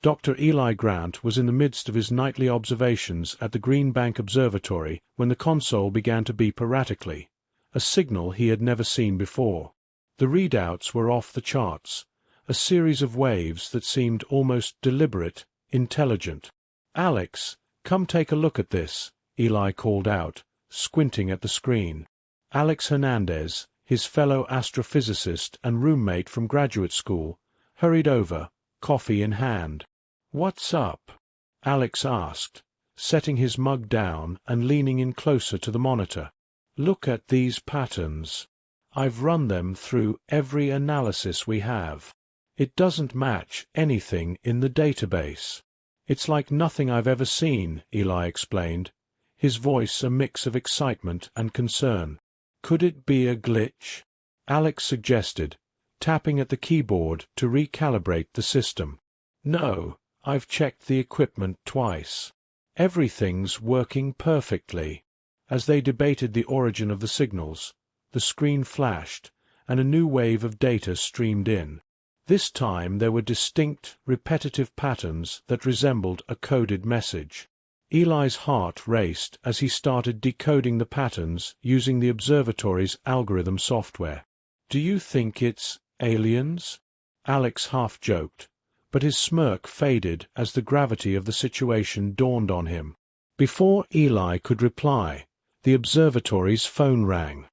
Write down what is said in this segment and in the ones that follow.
Dr. Eli Grant was in the midst of his nightly observations at the Green Bank Observatory when the console began to beep erratically, a signal he had never seen before. The readouts were off the charts, a series of waves that seemed almost deliberate, intelligent. "Alex, come take a look at this," Eli called out, squinting at the screen. Alex Hernandez, his fellow astrophysicist and roommate from graduate school, hurried over, coffee in hand. "What's up?" Alex asked, setting his mug down and leaning in closer to the monitor. "Look at these patterns. I've run them through every analysis we have. It doesn't match anything in the database." "It's like nothing I've ever seen," Eli explained, his voice a mix of excitement and concern. "Could it be a glitch?" Alex suggested, tapping at the keyboard to recalibrate the system. "No, I've checked the equipment twice. Everything's working perfectly." As they debated the origin of the signals, the screen flashed, and a new wave of data streamed in. This time there were distinct, repetitive patterns that resembled a coded message. Eli's heart raced as he started decoding the patterns using the observatory's algorithm software. "Do you think it's aliens?" Alex half joked, but his smirk faded as the gravity of the situation dawned on him. Before Eli could reply, the observatory's phone rang.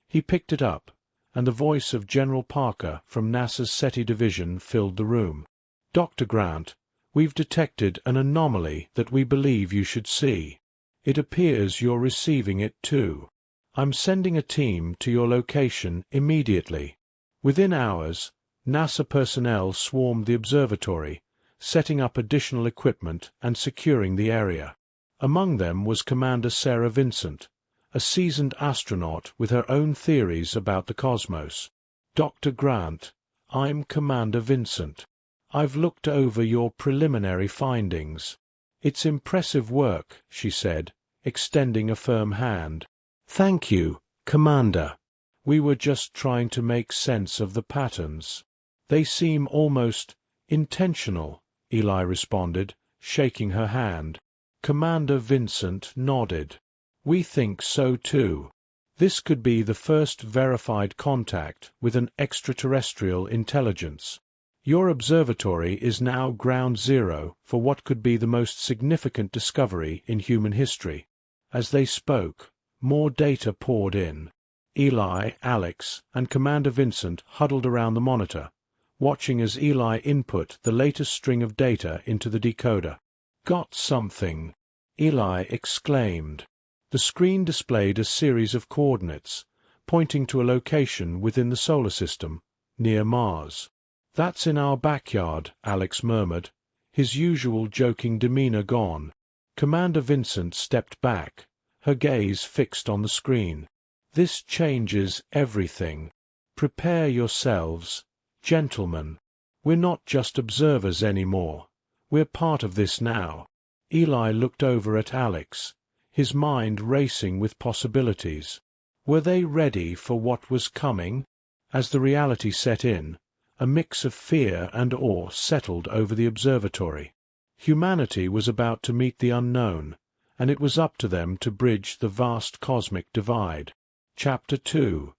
He picked it up, and the voice of General Parker from NASA's SETI division filled the room. "Dr. Grant, we've detected an anomaly that we believe you should see. It appears you're receiving it too. I'm sending a team to your location immediately." Within hours, NASA personnel swarmed the observatory, setting up additional equipment and securing the area. Among them was Commander Sarah Vincent, a seasoned astronaut with her own theories about the cosmos. "Dr. Grant, I'm Commander Vincent. I've looked over your preliminary findings." "It's impressive work," she said, extending a firm hand. "Thank you, Commander. We were just trying to make sense of the patterns. They seem almost intentional," Eli responded, shaking her hand. Commander Vincent nodded. "We think so too. This could be the first verified contact with an extraterrestrial intelligence. Your observatory is now ground zero for what could be the most significant discovery in human history." As they spoke, more data poured in. Eli, Alex, and Commander Vincent huddled around the monitor, watching as Eli input the latest string of data into the decoder. "Got something!" Eli exclaimed. The screen displayed a series of coordinates, pointing to a location within the solar system, near Mars. "That's in our backyard," Alex murmured, his usual joking demeanor gone. Commander Vincent stepped back, her gaze fixed on the screen. "This changes everything. Prepare yourselves, gentlemen. We're not just observers anymore. We're part of this now." Eli looked over at Alex, his mind racing with possibilities. Were they ready for what was coming? As the reality set in, a mix of fear and awe settled over the observatory. Humanity was about to meet the unknown, and it was up to them to bridge the vast cosmic divide. Chapter 2.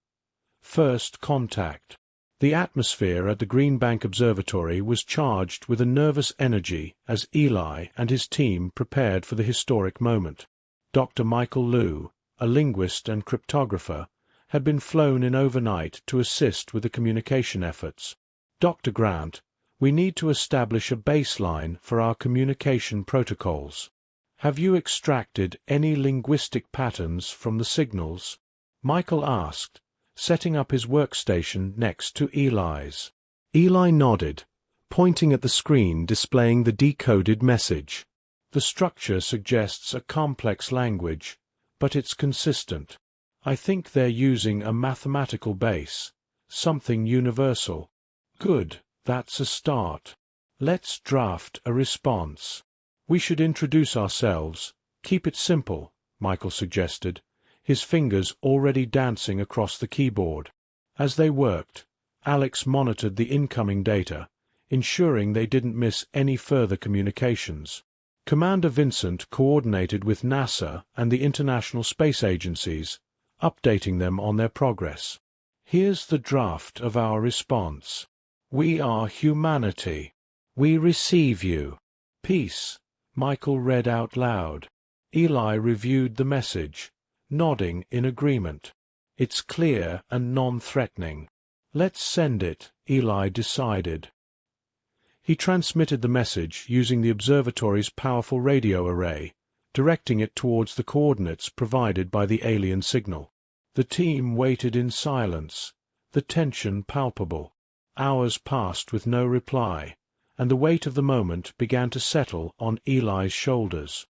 First Contact. The atmosphere at the Green Bank Observatory was charged with a nervous energy as Eli and his team prepared for the historic moment. Dr. Michael Liu, a linguist and cryptographer, had been flown in overnight to assist with the communication efforts. "Dr. Grant, we need to establish a baseline for our communication protocols. Have you extracted any linguistic patterns from the signals?" Michael asked, setting up his workstation next to Eli's. Eli nodded, pointing at the screen displaying the decoded message. "The structure suggests a complex language, but it's consistent. I think they're using a mathematical base, something universal." "Good, that's a start. Let's draft a response." "We should introduce ourselves, keep it simple," Michael suggested, his fingers already dancing across the keyboard. As they worked, Alex monitored the incoming data, ensuring they didn't miss any further communications. Commander Vincent coordinated with NASA and the international space agencies, updating them on their progress. Here's the draft of our response. We are humanity. We receive you. Peace, Michael read out loud. Eli reviewed the message, nodding in agreement. It's clear and non-threatening. Let's send it, Eli decided. He transmitted the message using the observatory's powerful radio array, directing it towards the coordinates provided by the alien signal. The team waited in silence, the tension palpable. Hours passed with no reply, and the weight of the moment began to settle on Eli's shoulders.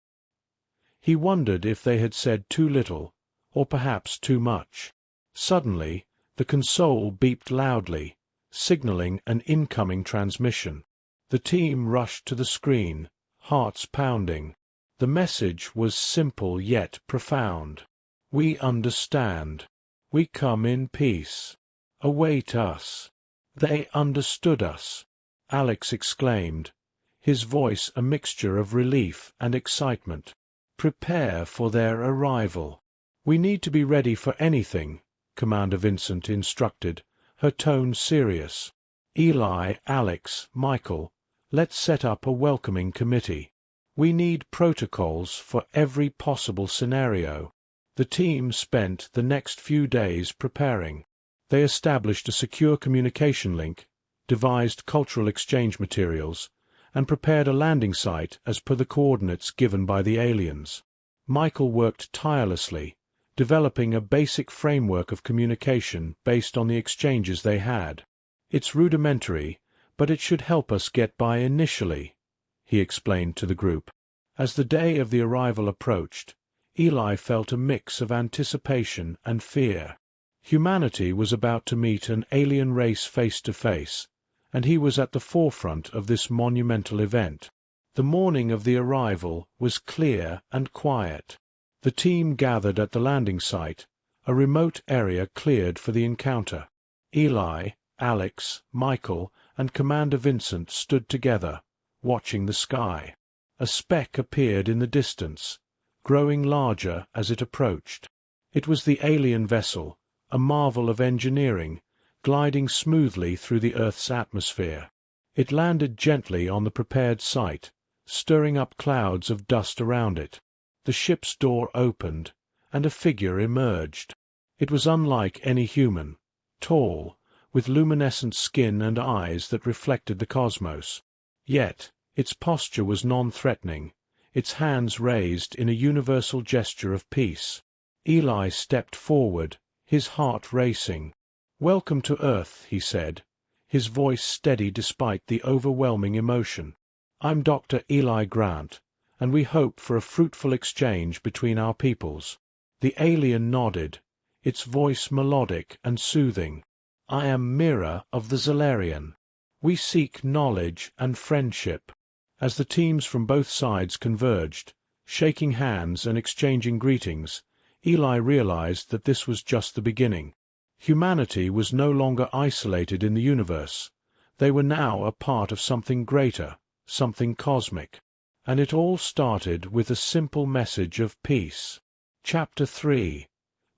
He wondered if they had said too little, or perhaps too much. Suddenly, the console beeped loudly, signaling an incoming transmission. The team rushed to the screen, hearts pounding. The message was simple yet profound. We understand. We come in peace. Await us. They understood us, Alex exclaimed, his voice a mixture of relief and excitement. Prepare for their arrival. We need to be ready for anything, Commander Vincent instructed, her tone serious. Eli, Alex, Michael, let's set up a welcoming committee. We need protocols for every possible scenario. The team spent the next few days preparing. They established a secure communication link, devised cultural exchange materials, and prepared a landing site as per the coordinates given by the aliens. Michael worked tirelessly, developing a basic framework of communication based on the exchanges they had. It's rudimentary, but it should help us get by initially, he explained to the group. As the day of the arrival approached, Eli felt a mix of anticipation and fear. Humanity was about to meet an alien race face to face, and he was at the forefront of this monumental event. The morning of the arrival was clear and quiet. The team gathered at the landing site, a remote area cleared for the encounter. Eli, Alex, Michael, and Commander Vincent stood together, watching the sky. A speck appeared in the distance, growing larger as it approached. It was the alien vessel, a marvel of engineering, gliding smoothly through the Earth's atmosphere. It landed gently on the prepared site, stirring up clouds of dust around it. The ship's door opened, and a figure emerged. It was unlike any human, tall, with luminescent skin and eyes that reflected the cosmos. Yet, its posture was non-threatening, its hands raised in a universal gesture of peace. Eli stepped forward, his heart racing. "Welcome to Earth," he said, his voice steady despite the overwhelming emotion. "I'm Dr. Eli Grant, and we hope for a fruitful exchange between our peoples." The alien nodded, its voice melodic and soothing. "I am Mira of the Zalarian. We seek knowledge and friendship." As the teams from both sides converged, shaking hands and exchanging greetings, Eli realized that this was just the beginning. Humanity was no longer isolated in the universe. They were now a part of something greater, something cosmic. And it all started with a simple message of peace. Chapter 3.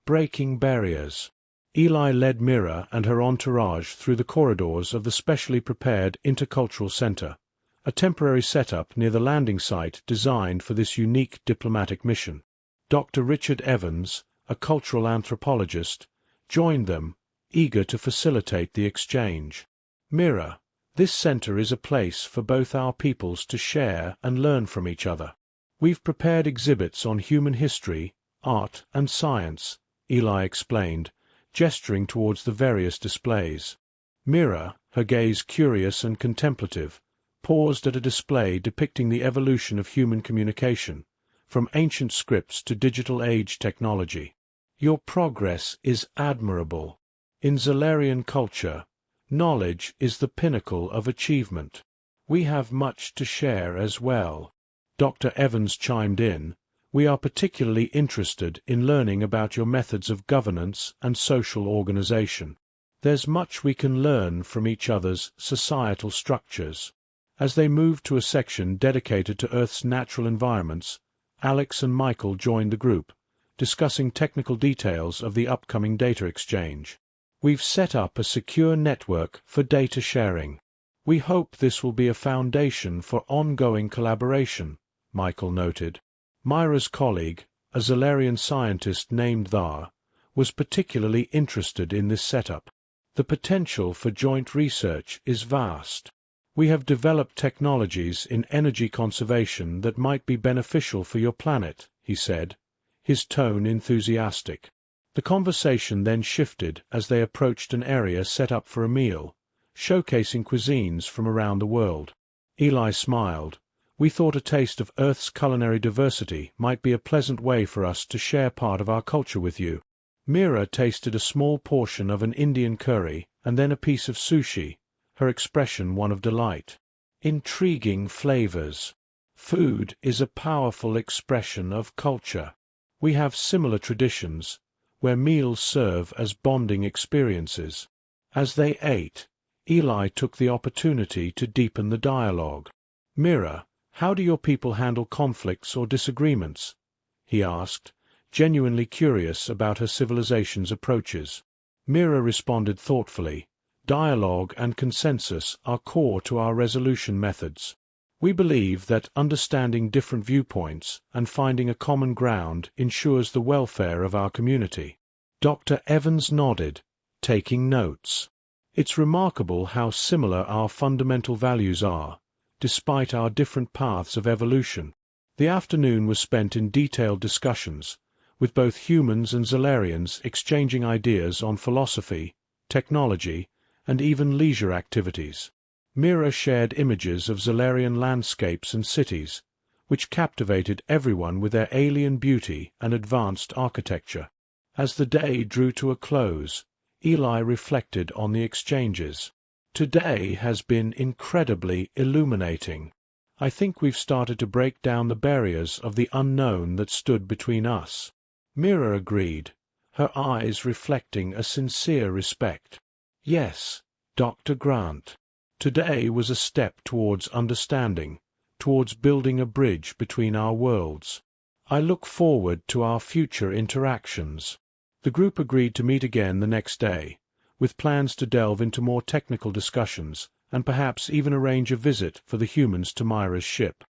Breaking Barriers. Eli led Mira and her entourage through the corridors of the specially prepared Intercultural Center, a temporary setup near the landing site designed for this unique diplomatic mission. Dr. Richard Evans, a cultural anthropologist, joined them, eager to facilitate the exchange. "Mira, this center is a place for both our peoples to share and learn from each other. We've prepared exhibits on human history, art, and science," Eli explained, gesturing towards the various displays. Mira, her gaze curious and contemplative, paused at a display depicting the evolution of human communication, from ancient scripts to digital age technology. "Your progress is admirable. In Zalarian culture, knowledge is the pinnacle of achievement. We have much to share as well." Dr. Evans chimed in, "We are particularly interested in learning about your methods of governance and social organization." There's much we can learn from each other's societal structures. As they moved to a section dedicated to Earth's natural environments, Alex and Michael joined the group, discussing technical details of the upcoming data exchange. We've set up a secure network for data sharing. We hope this will be a foundation for ongoing collaboration, Michael noted. Myra's colleague, a Zalarian scientist named Thar, was particularly interested in this setup. The potential for joint research is vast. We have developed technologies in energy conservation that might be beneficial for your planet, he said, his tone enthusiastic. The conversation then shifted as they approached an area set up for a meal, showcasing cuisines from around the world. Eli smiled. We thought a taste of Earth's culinary diversity might be a pleasant way for us to share part of our culture with you. Mira tasted a small portion of an Indian curry and then a piece of sushi, her expression one of delight. Intriguing flavors. Food is a powerful expression of culture. We have similar traditions, where meals serve as bonding experiences. As they ate, Eli took the opportunity to deepen the dialogue. Mira, how do your people handle conflicts or disagreements? He asked, genuinely curious about her civilization's approaches. Mira responded thoughtfully. Dialogue and consensus are core to our resolution methods. We believe that understanding different viewpoints and finding a common ground ensures the welfare of our community. Dr. Evans nodded, taking notes. It's remarkable how similar our fundamental values are, despite our different paths of evolution. The afternoon was spent in detailed discussions, with both humans and Zalarians exchanging ideas on philosophy, technology, and even leisure activities. Mira shared images of Zalarian landscapes and cities, which captivated everyone with their alien beauty and advanced architecture. As the day drew to a close, Eli reflected on the exchanges. Today has been incredibly illuminating. I think we've started to break down the barriers of the unknown that stood between us. Mira agreed, her eyes reflecting a sincere respect. Yes, Dr. Grant. Today was a step towards understanding, towards building a bridge between our worlds. I look forward to our future interactions. The group agreed to meet again the next day, with plans to delve into more technical discussions and perhaps even arrange a visit for the humans to Myra's ship.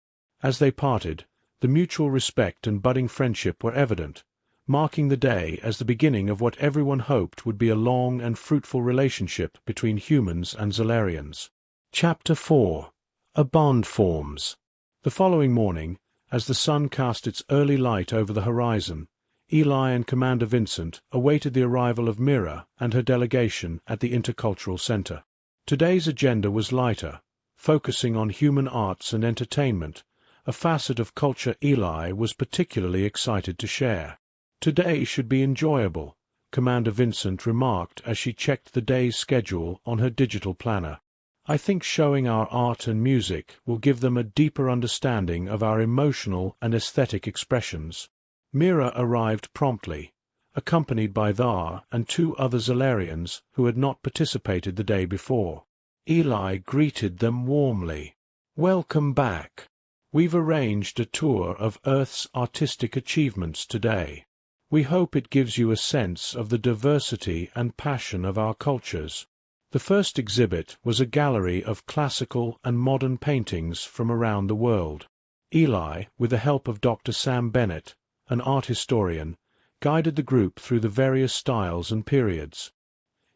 As they parted, the mutual respect and budding friendship were evident, marking the day as the beginning of what everyone hoped would be a long and fruitful relationship between humans and Zalarians. Chapter 4. A Bond Forms. The following morning, as the sun cast its early light over the horizon, Eli and Commander Vincent awaited the arrival of Mira and her delegation at the Intercultural Center. Today's agenda was lighter, focusing on human arts and entertainment, a facet of culture Eli was particularly excited to share. Today should be enjoyable, Commander Vincent remarked as she checked the day's schedule on her digital planner. I think showing our art and music will give them a deeper understanding of our emotional and aesthetic expressions. Mira arrived promptly, accompanied by Thar and 2 other Zalarians who had not participated the day before. Eli greeted them warmly. Welcome back. We've arranged a tour of Earth's artistic achievements today. We hope it gives you a sense of the diversity and passion of our cultures. The first exhibit was a gallery of classical and modern paintings from around the world. Eli, with the help of Dr. Sam Bennett, an art historian, guided the group through the various styles and periods.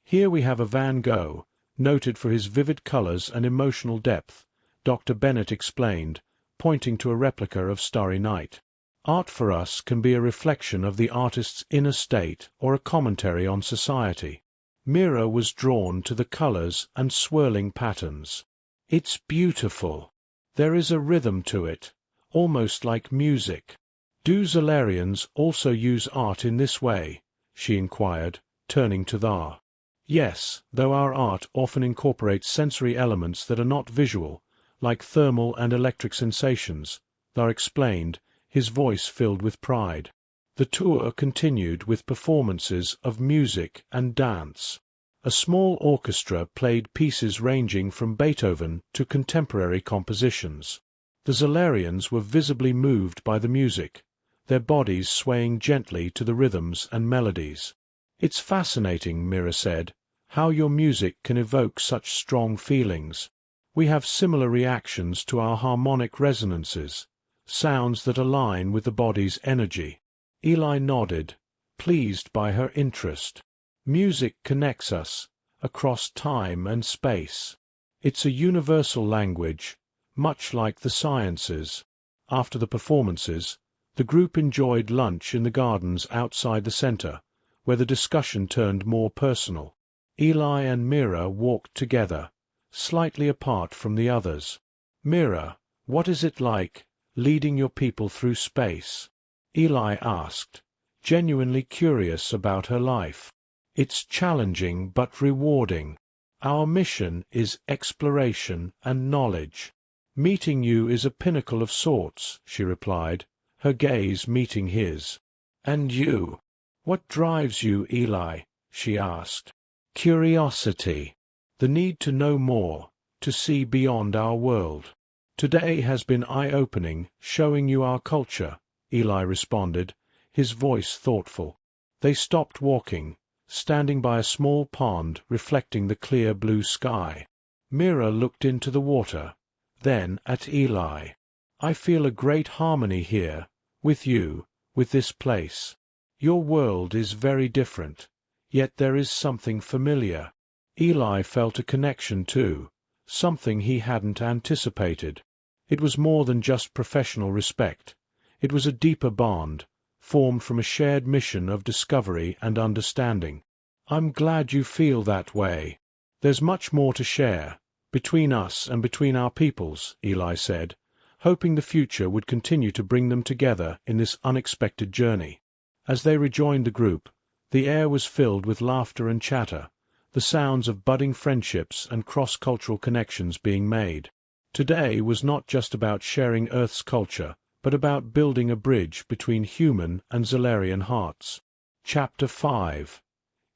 Here we have a Van Gogh, noted for his vivid colors and emotional depth, Dr. Bennett explained, pointing to a replica of Starry Night. Art for us can be a reflection of the artist's inner state or a commentary on society. Mira was drawn to the colors and swirling patterns. It's beautiful. There is a rhythm to it, almost like music. Do Zalarians also use art in this way? She inquired, turning to Thar. Yes, though our art often incorporates sensory elements that are not visual, like thermal and electric sensations, Thar explained, his voice filled with pride. The tour continued with performances of music and dance. A small orchestra played pieces ranging from Beethoven to contemporary compositions. The Zalarians were visibly moved by the music, their bodies swaying gently to the rhythms and melodies. "It's fascinating," Mira said, "how your music can evoke such strong feelings. We have similar reactions to our harmonic resonances, sounds that align with the body's energy." Eli nodded, pleased by her interest. "Music connects us, across time and space. It's a universal language, much like the sciences." After the performances, the group enjoyed lunch in the gardens outside the center, where the discussion turned more personal. Eli and Mira walked together, slightly apart from the others. "Mira, what is it like, leading your people through space?" Eli asked, genuinely curious about her life. "It's challenging but rewarding. Our mission is exploration and knowledge." "Meeting you is a pinnacle of sorts," she replied, her gaze meeting his. "And you? What drives you, Eli?" she asked. "Curiosity. The need to know more, to see beyond our world." "Today has been eye-opening, showing you our culture," Eli responded, his voice thoughtful. They stopped walking, standing by a small pond reflecting the clear blue sky. Mira looked into the water, then at Eli. "I feel a great harmony here, with you, with this place. Your world is very different, yet there is something familiar." Eli felt a connection too, something he hadn't anticipated. It was more than just professional respect. It was a deeper bond, formed from a shared mission of discovery and understanding. "I'm glad you feel that way. There's much more to share, between us and between our peoples," Eli said, hoping the future would continue to bring them together in this unexpected journey. As they rejoined the group, the air was filled with laughter and chatter, the sounds of budding friendships and cross-cultural connections being made. Today was not just about sharing Earth's culture, but about building a bridge between human and Zalarian hearts. Chapter 5.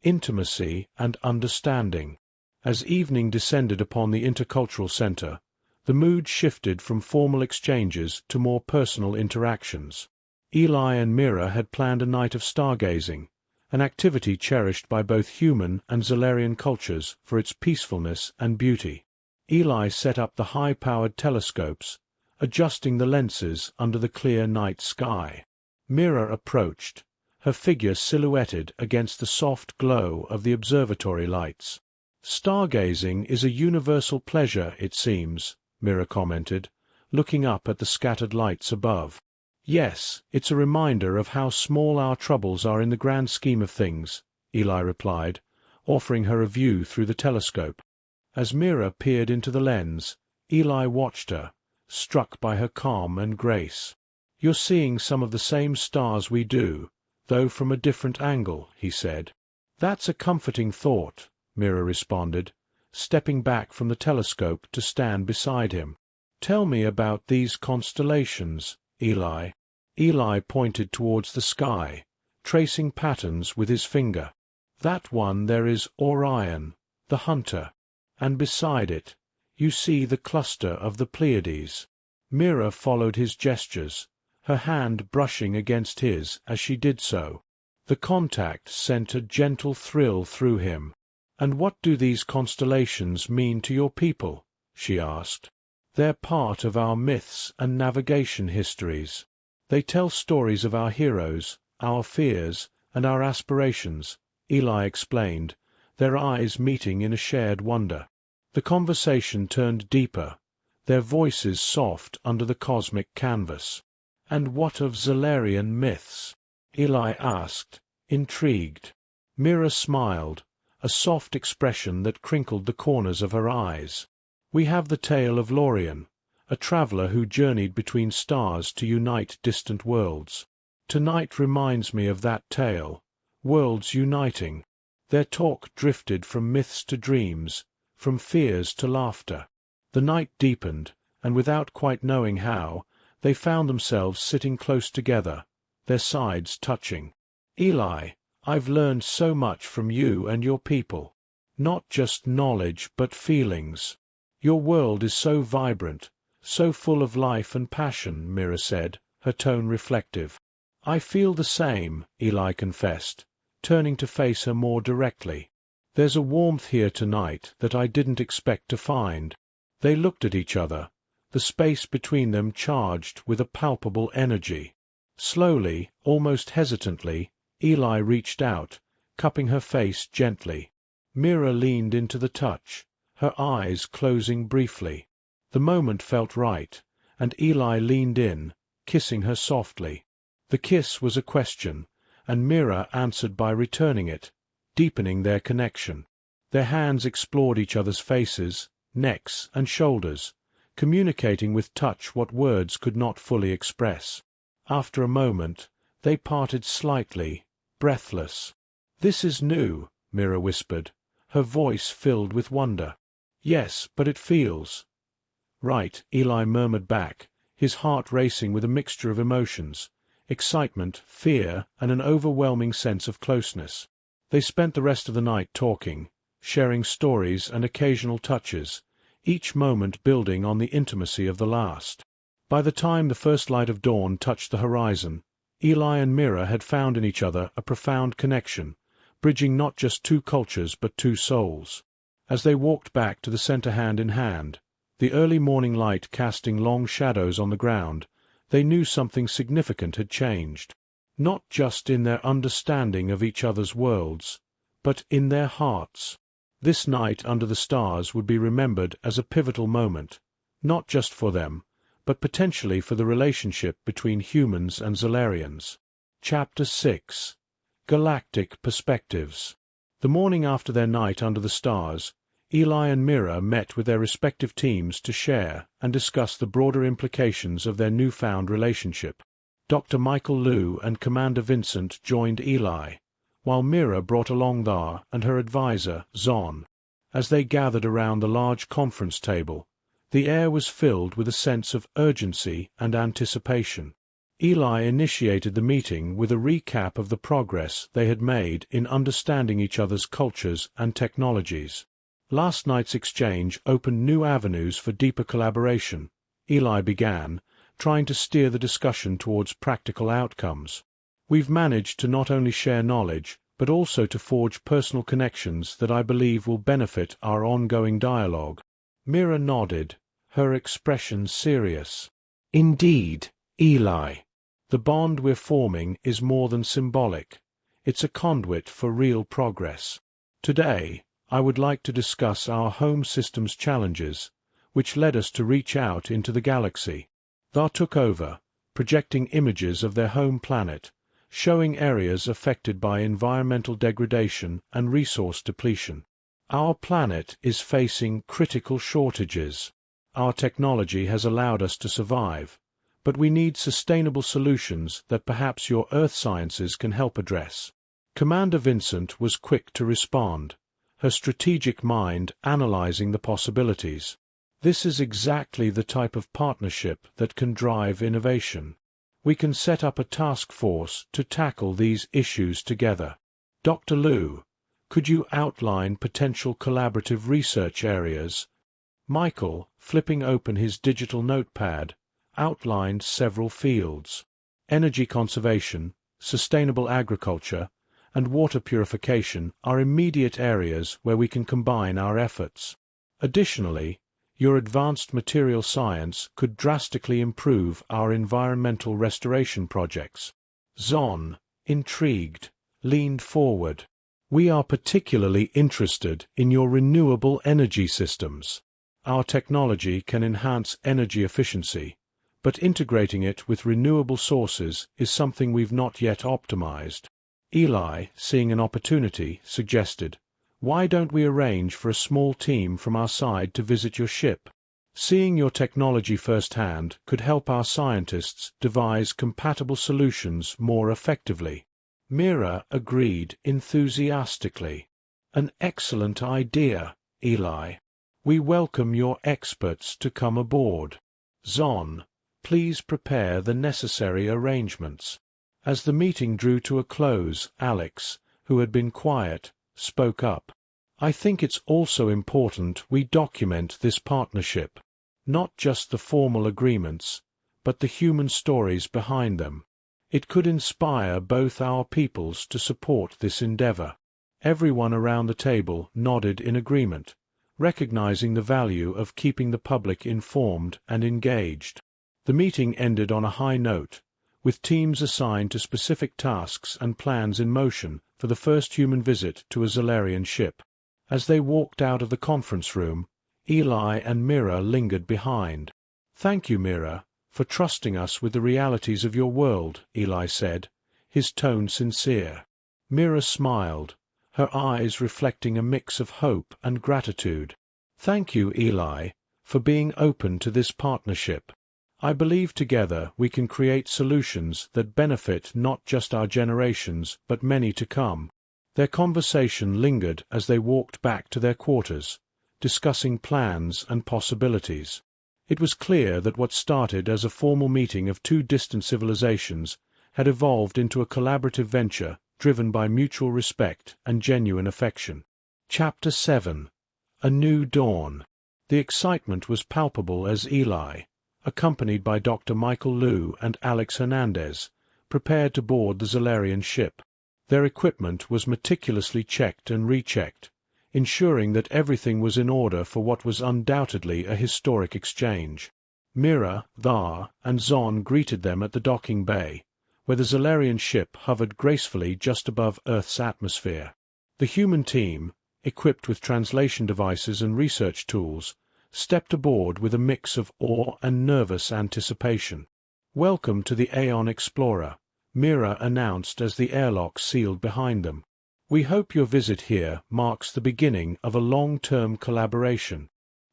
Intimacy and Understanding. As evening descended upon the intercultural center, the mood shifted from formal exchanges to more personal interactions. Eli and Mira had planned a night of stargazing, an activity cherished by both human and Zalarian cultures for its peacefulness and beauty. Eli set up the high-powered telescopes, adjusting the lenses under the clear night sky. Mira approached, her figure silhouetted against the soft glow of the observatory lights. "Stargazing is a universal pleasure, it seems," Mira commented, looking up at the scattered lights above. "Yes, it's a reminder of how small our troubles are in the grand scheme of things," Eli replied, offering her a view through the telescope. As Mira peered into the lens, Eli watched her, struck by her calm and grace. "You're seeing some of the same stars we do, though from a different angle," he said. "That's a comforting thought," Mira responded, stepping back from the telescope to stand beside him. "Tell me about these constellations, Eli." Eli pointed towards the sky, tracing patterns with his finger. "That one there is Orion, the hunter, and beside it, you see the cluster of the Pleiades." Mira followed his gestures, her hand brushing against his as she did so. The contact sent a gentle thrill through him. "And what do these constellations mean to your people?" she asked. "They're part of our myths and navigation histories. They tell stories of our heroes, our fears, and our aspirations," Eli explained, their eyes meeting in a shared wonder. The conversation turned deeper, their voices soft under the cosmic canvas. "And what of Zalarian myths?" Eli asked, intrigued. Mira smiled, a soft expression that crinkled the corners of her eyes. "We have the tale of Lorien, a traveler who journeyed between stars to unite distant worlds. Tonight reminds me of that tale, worlds uniting. Their talk drifted from myths to dreams, from fears to laughter. The night deepened, and without quite knowing how, they found themselves sitting close together, their sides touching. Eli, I've learned so much from you and your people." Not just knowledge but feelings. Your world is so vibrant, so full of life and passion, Mira said, her tone reflective. I feel the same, Eli confessed, turning to face her more directly. There's a warmth here tonight that I didn't expect to find. They looked at each other, the space between them charged with a palpable energy. Slowly, almost hesitantly, Eli reached out, cupping her face gently. Mira leaned into the touch, her eyes closing briefly. The moment felt right, and Eli leaned in, kissing her softly. The kiss was a question, and Mira answered by returning it, deepening their connection. Their hands explored each other's faces, necks, and shoulders, communicating with touch what words could not fully express. After a moment, they parted slightly, breathless. "This is new," Mira whispered, her voice filled with wonder. "Yes, but it feels—" "Right," Eli murmured back, his heart racing with a mixture of emotions, excitement, fear, and an overwhelming sense of closeness. They spent the rest of the night talking, sharing stories and occasional touches, each moment building on the intimacy of the last. By the time the first light of dawn touched the horizon, Eli and Mira had found in each other a profound connection, bridging not just two cultures but two souls. As they walked back to the center hand in hand, the early morning light casting long shadows on the ground, they knew something significant had changed. Not just in their understanding of each other's worlds, but in their hearts. This night under the stars would be remembered as a pivotal moment, not just for them, but potentially for the relationship between humans and Zolarians. Chapter 6. Galactic Perspectives. The morning after their night under the stars, Eli and Mira met with their respective teams to share and discuss the broader implications of their newfound relationship. Dr. Michael Liu and Commander Vincent joined Eli, while Mira brought along Thar and her advisor, Zon. As they gathered around the large conference table, the air was filled with a sense of urgency and anticipation. Eli initiated the meeting with a recap of the progress they had made in understanding each other's cultures and technologies. Last night's exchange opened new avenues for deeper collaboration, Eli began, trying to steer the discussion towards practical outcomes. We've managed to not only share knowledge, but also to forge personal connections that I believe will benefit our ongoing dialogue. Mira nodded, her expression serious. Indeed, Eli. The bond we're forming is more than symbolic. It's a conduit for real progress. Today, I would like to discuss our home system's challenges, which led us to reach out into the galaxy. Thar took over, projecting images of their home planet, showing areas affected by environmental degradation and resource depletion. Our planet is facing critical shortages. Our technology has allowed us to survive, but we need sustainable solutions that perhaps your Earth sciences can help address. Commander Vincent was quick to respond, her strategic mind analyzing the possibilities. This is exactly the type of partnership that can drive innovation. We can set up a task force to tackle these issues together. Dr. Liu, could you outline potential collaborative research areas? Michael, flipping open his digital notepad, outlined several fields. Energy conservation, sustainable agriculture, and water purification are immediate areas where we can combine our efforts. Additionally, your advanced material science could drastically improve our environmental restoration projects. Zon, intrigued, leaned forward. We are particularly interested in your renewable energy systems. Our technology can enhance energy efficiency, but integrating it with renewable sources is something we've not yet optimized. Eli, seeing an opportunity, suggested, "Why don't we arrange for a small team from our side to visit your ship? Seeing your technology firsthand could help our scientists devise compatible solutions more effectively." Mira agreed enthusiastically. "An excellent idea, Eli. We welcome your experts to come aboard. Zon, please prepare the necessary arrangements." As the meeting drew to a close, Alex, who had been quiet, spoke up. I think it's also important we document this partnership. Not just the formal agreements, but the human stories behind them. It could inspire both our peoples to support this endeavor. Everyone around the table nodded in agreement, recognizing the value of keeping the public informed and engaged. The meeting ended on a high note, with teams assigned to specific tasks and plans in motion for the first human visit to a Zalarian ship. As they walked out of the conference room, Eli and Mira lingered behind. "Thank you, Mira, for trusting us with the realities of your world," Eli said, his tone sincere. Mira smiled, her eyes reflecting a mix of hope and gratitude. "Thank you, Eli, for being open to this partnership. I believe together we can create solutions that benefit not just our generations but many to come." Their conversation lingered as they walked back to their quarters, discussing plans and possibilities. It was clear that what started as a formal meeting of two distant civilizations had evolved into a collaborative venture driven by mutual respect and genuine affection. Chapter 7. A New Dawn. The excitement was palpable as Eli, accompanied by Dr. Michael Liu and Alex Hernandez, prepared to board the Zalarian ship. Their equipment was meticulously checked and rechecked, ensuring that everything was in order for what was undoubtedly a historic exchange. Mira, Thar, and Zon greeted them at the docking bay, where the Zalarian ship hovered gracefully just above Earth's atmosphere. The human team, equipped with translation devices and research tools, stepped aboard with a mix of awe and nervous anticipation. "Welcome to the Aeon Explorer," Mira announced as the airlock sealed behind them. "We hope your visit here marks the beginning of a long-term collaboration."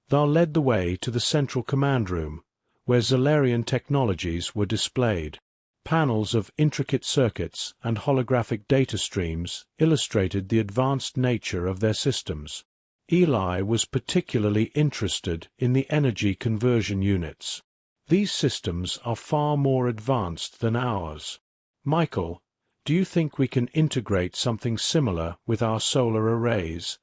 Thar led the way to the central command room, where Zalarian technologies were displayed. Panels of intricate circuits and holographic data streams illustrated the advanced nature of their systems. Eli was particularly interested in the energy conversion units. "These systems are far more advanced than ours. Michael, do you think we can integrate something similar with our solar arrays?"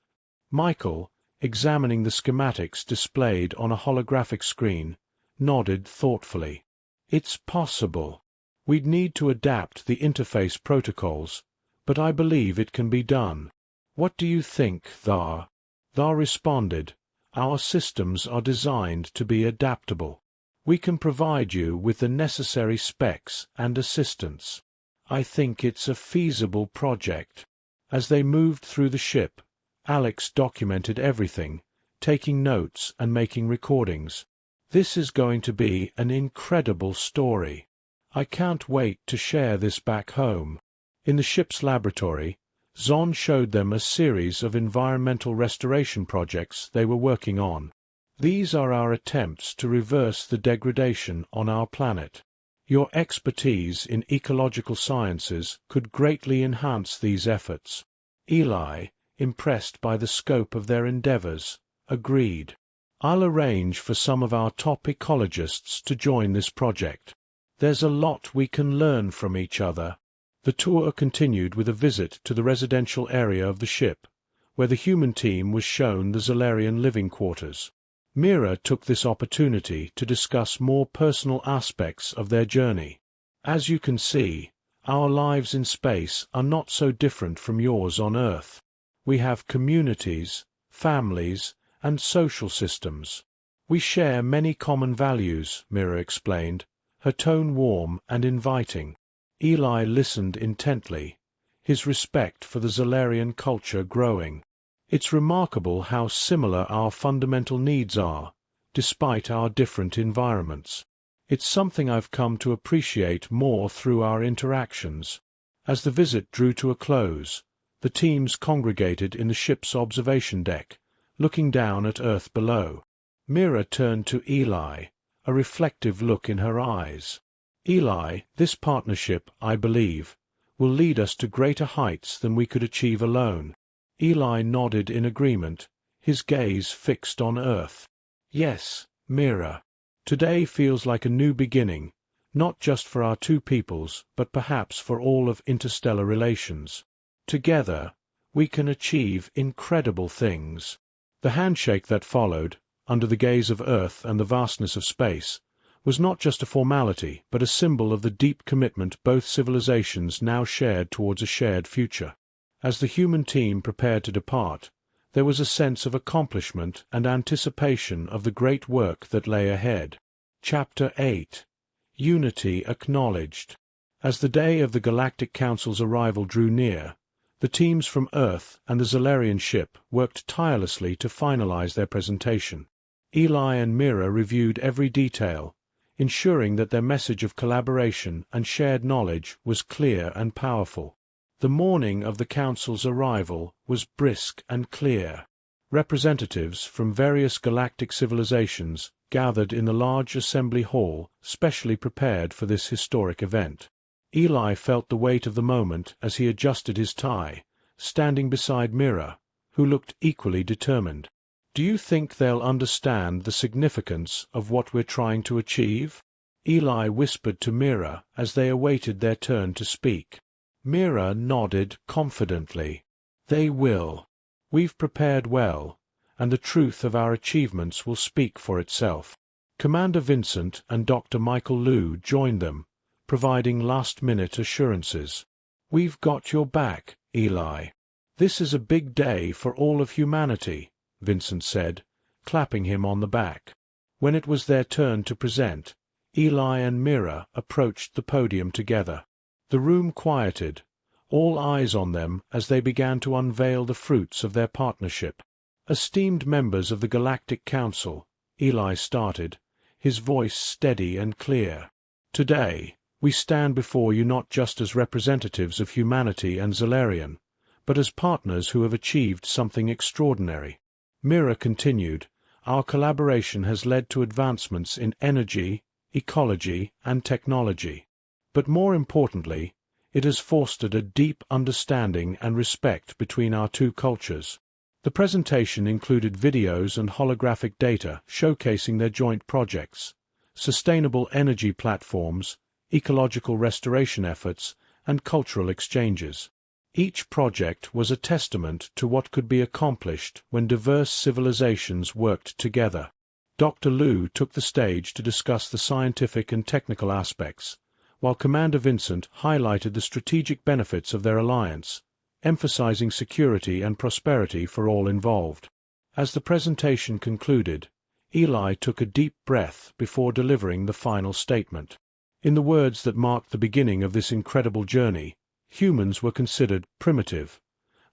Michael, examining the schematics displayed on a holographic screen, nodded thoughtfully. "It's possible. We'd need to adapt the interface protocols, but I believe it can be done. What do you think, Thar?" Thar responded, "Our systems are designed to be adaptable. We can provide you with the necessary specs and assistance. I think it's a feasible project." As they moved through the ship, Alex documented everything, taking notes and making recordings. "This is going to be an incredible story. I can't wait to share this back home." In the ship's laboratory, Zon showed them a series of environmental restoration projects they were working on. "These are our attempts to reverse the degradation on our planet. Your expertise in ecological sciences could greatly enhance these efforts." Eli, impressed by the scope of their endeavors, agreed. "I'll arrange for some of our top ecologists to join this project. There's a lot we can learn from each other." The tour continued with a visit to the residential area of the ship, where the human team was shown the Zalarian living quarters. Mira took this opportunity to discuss more personal aspects of their journey. "As you can see, our lives in space are not so different from yours on Earth. We have communities, families, and social systems. We share many common values," Mira explained, her tone warm and inviting. Eli listened intently, his respect for the Zalarian culture growing. "It's remarkable how similar our fundamental needs are, despite our different environments. It's something I've come to appreciate more through our interactions." As the visit drew to a close, the teams congregated in the ship's observation deck, looking down at Earth below. Mira turned to Eli, a reflective look in her eyes. "Eli, this partnership, I believe, will lead us to greater heights than we could achieve alone." Eli nodded in agreement, his gaze fixed on Earth. "Yes, Mira. Today feels like a new beginning, not just for our two peoples, but perhaps for all of interstellar relations. Together, we can achieve incredible things. The handshake that followed, under the gaze of Earth and the vastness of space, was not just a formality but a symbol of the deep commitment both civilizations now shared towards a shared future. As the human team prepared to depart, there was a sense of accomplishment and anticipation of the great work that lay ahead. Chapter 8. Unity Acknowledged. As the day of the Galactic Council's arrival drew near, the teams from Earth and the Zalarian ship worked tirelessly to finalize their presentation. Eli and Mira reviewed every detail, ensuring that their message of collaboration and shared knowledge was clear and powerful. The morning of the Council's arrival was brisk and clear. Representatives from various galactic civilizations gathered in the large assembly hall specially prepared for this historic event. Eli felt the weight of the moment as he adjusted his tie, standing beside Mira, who looked equally determined. "Do you think they'll understand the significance of what we're trying to achieve?" Eli whispered to Mira as they awaited their turn to speak. Mira nodded confidently. "They will. We've prepared well, and the truth of our achievements will speak for itself." Commander Vincent and Dr. Michael Liu joined them, providing last-minute assurances. "We've got your back, Eli. This is a big day for all of humanity," Vincent said, clapping him on the back. When it was their turn to present, Eli and Mira approached the podium together. The room quieted, all eyes on them as they began to unveil the fruits of their partnership. "Esteemed members of the Galactic Council," Eli started, his voice steady and clear. "Today, we stand before you not just as representatives of humanity and Zalarian, but as partners who have achieved something extraordinary." Mira continued, "Our collaboration has led to advancements in energy, ecology, and technology. But more importantly, it has fostered a deep understanding and respect between our two cultures." The presentation included videos and holographic data showcasing their joint projects, sustainable energy platforms, ecological restoration efforts, and cultural exchanges. Each project was a testament to what could be accomplished when diverse civilizations worked together. Dr. Liu took the stage to discuss the scientific and technical aspects, while Commander Vincent highlighted the strategic benefits of their alliance, emphasizing security and prosperity for all involved. As the presentation concluded, Eli took a deep breath before delivering the final statement. In the words that marked the beginning of this incredible journey, humans were considered primitive,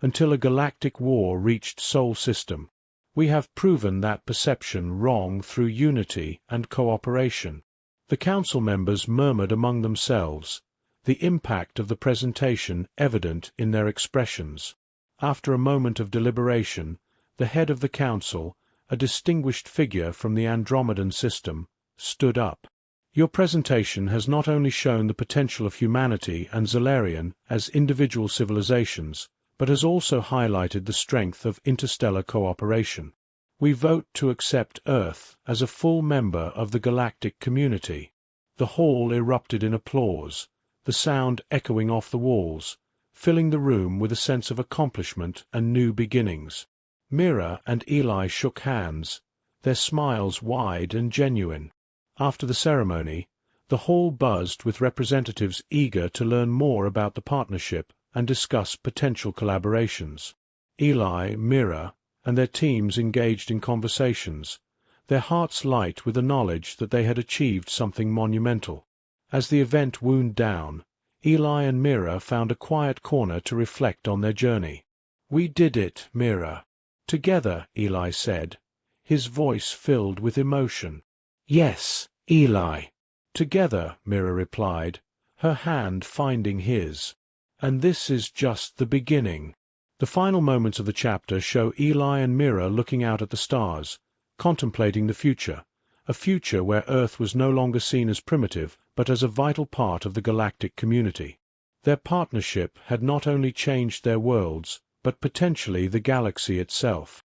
until a galactic war reached Sol System. We have proven that perception wrong through unity and cooperation. The council members murmured among themselves, the impact of the presentation evident in their expressions. After a moment of deliberation, the head of the council, a distinguished figure from the Andromedan system, stood up. "Your presentation has not only shown the potential of humanity and Zalarian as individual civilizations, but has also highlighted the strength of interstellar cooperation. We vote to accept Earth as a full member of the galactic community." The hall erupted in applause, the sound echoing off the walls, filling the room with a sense of accomplishment and new beginnings. Mira and Eli shook hands, their smiles wide and genuine. After the ceremony, the hall buzzed with representatives eager to learn more about the partnership and discuss potential collaborations. Eli, Mira, and their teams engaged in conversations, their hearts light with the knowledge that they had achieved something monumental. As the event wound down, Eli and Mira found a quiet corner to reflect on their journey. "We did it, Mira." "Together," Eli said, his voice filled with emotion. "Yes, Eli." "Together," Mira replied, her hand finding his. "And this is just the beginning." The final moments of the chapter show Eli and Mira looking out at the stars, contemplating the future, a future where Earth was no longer seen as primitive but as a vital part of the galactic community. Their partnership had not only changed their worlds, but potentially the galaxy itself.